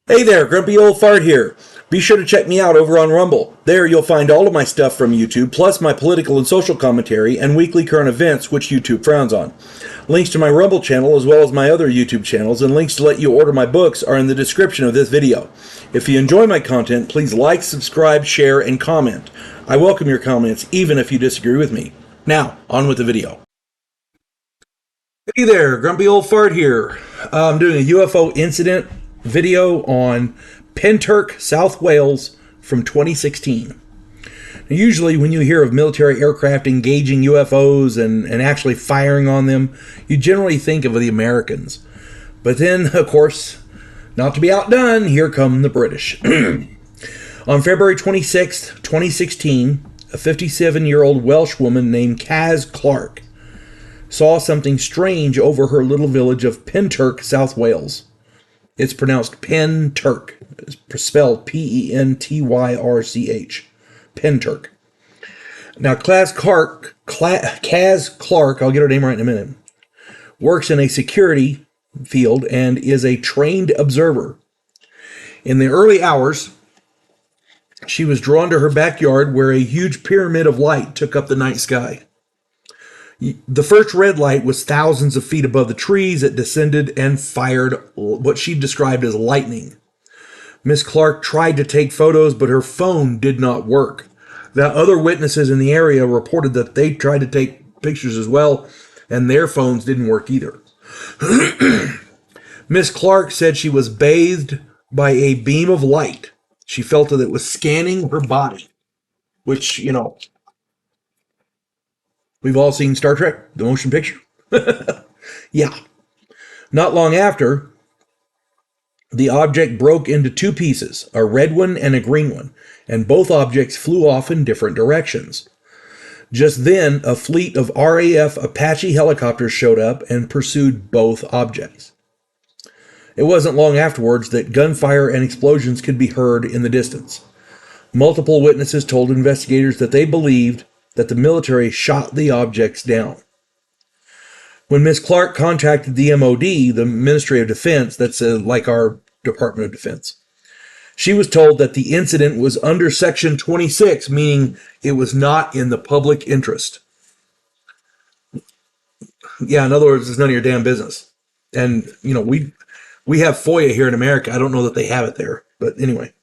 Hey there, Grumpy Old Fart here. Be sure to check me out over on Rumble. There you'll find all of my stuff from YouTube, plus my political and social commentary and weekly current events, which YouTube frowns on. Links to my Rumble channel as well as my other YouTube channels and links to let you order my books are in the description of this video. If you enjoy my content, please like, subscribe, share, and comment. I welcome your comments, even if you disagree with me. Now, on with the video. Hey there, Grumpy Old Fart here. I'm doing a UFO incident video on Pentyrch, South Wales from 2016. Now, usually when you hear of military aircraft engaging UFOs and actually firing on them, you generally think of the Americans. But then, of course, not to be outdone, here come the British. On February 26th, 2016, a 57-year-old Welsh woman named Kaz Clark saw something strange over her little village of Pentyrch, South Wales. It's pronounced Pentyrch. It's spelled Pentyrch. Pentyrch. Now, Kaz Clark, I'll get her name right in a minute, works in a security field and is a trained observer. In the early hours, she was drawn to her backyard where a huge pyramid of light took up the night sky. The first red light was thousands of feet above the trees. It descended and fired what she described as lightning. Miss Clark tried to take photos, but her phone did not work. The other witnesses in the area reported that they tried to take pictures as well, and their phones didn't work either. Miss Clark said she was bathed by a beam of light. She felt that it was scanning her body, which, you know, we've all seen Star Trek, the motion picture. Yeah. Not long after, the object broke into two pieces, a red one and a green one, and both objects flew off in different directions. Just then, a fleet of RAF Apache helicopters showed up and pursued both objects. It wasn't long afterwards that gunfire and explosions could be heard in the distance. Multiple witnesses told investigators that they believed that the military shot the objects down. When Miss Clark contacted the MOD, the Ministry of Defense, that's like our Department of Defense, she was told that the incident was under Section 26, meaning it was not in the public interest. Yeah, in other words, it's none of your damn business. And, you know, we have FOIA here in America. I don't know that they have it there, but anyway.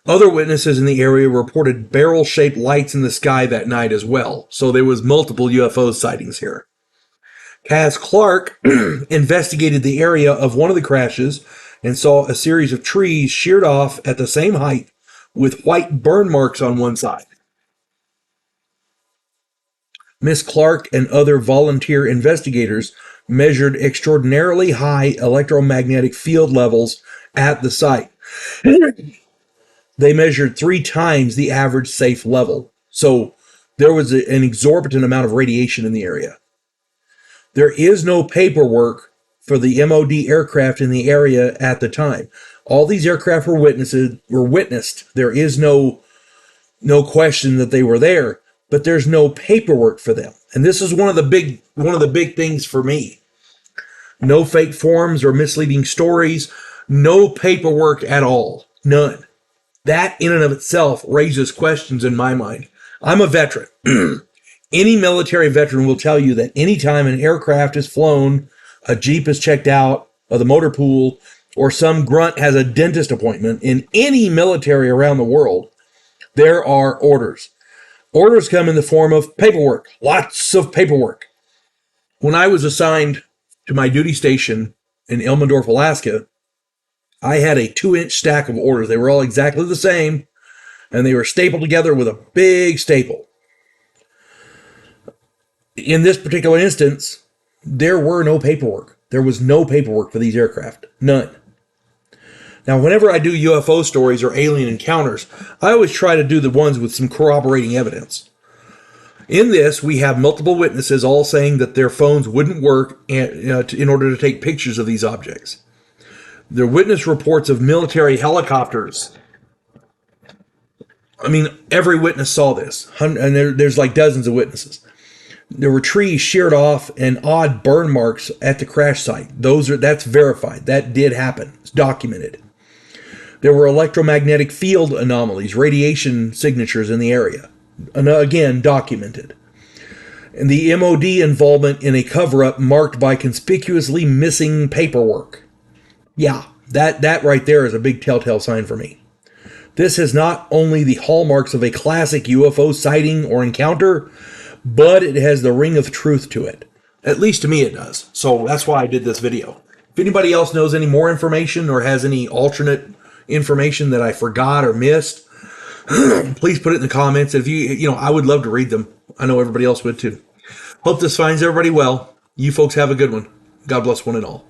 Other witnesses in the area reported barrel-shaped lights in the sky that night as well, so there was multiple UFO sightings here. Kaz Clark investigated the area of one of the crashes and saw a series of trees sheared off at the same height with white burn marks on one side. Miss Clark and other volunteer investigators measured extraordinarily high electromagnetic field levels at the site. They measured 3 times the average safe level. So there was an exorbitant amount of radiation in the area. There is no paperwork for the MOD aircraft in the area at the time. All these aircraft were witnessed. There is no question that they were there, but there's no paperwork for them. And this is one of the big things for me. No fake forms or misleading stories, no paperwork at all. None. That in and of itself raises questions in my mind. I'm a veteran. Any military veteran will tell you that anytime an aircraft is flown, a Jeep is checked out of the motor pool, or some grunt has a dentist appointment in any military around the world, there are orders. Orders come in the form of paperwork, lots of paperwork. When I was assigned to my duty station in Elmendorf, Alaska, I had a 2-inch stack of orders. They were all exactly the same, and they were stapled together with a big staple. In this particular instance, there were no paperwork. There was no paperwork for these aircraft. None. Now, whenever I do UFO stories or alien encounters, I always try to do the ones with some corroborating evidence. In this, we have multiple witnesses all saying that their phones wouldn't work in order to take pictures of these objects. There are witness reports of military helicopters. I mean, every witness saw this, and there's like dozens of witnesses. There were trees sheared off and odd burn marks at the crash site. That's verified. That did happen. It's documented. There were electromagnetic field anomalies, radiation signatures in the area, and again, documented. And the MOD involvement in a cover-up marked by conspicuously missing paperwork. Yeah, that right there is a big telltale sign for me. This has not only the hallmarks of a classic UFO sighting or encounter, but it has the ring of truth to it. At least to me it does. So that's why I did this video. If anybody else knows any more information or has any alternate information that I forgot or missed, please put it in the comments. If I would love to read them. I know everybody else would too. Hope this finds everybody well. You folks have a good one. God bless one and all.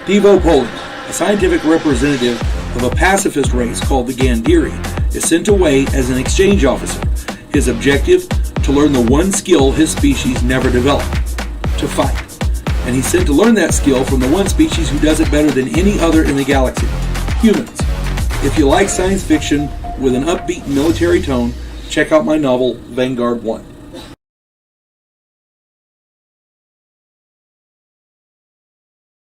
UFOlogist, a scientific representative of a pacifist race called the Gandhiri, is sent away as an exchange officer. His objective, to learn the one skill his species never developed, to fight. And he's sent to learn that skill from the one species who does it better than any other in the galaxy, humans. If you like science fiction with an upbeat military tone, check out my novel, Vanguard One.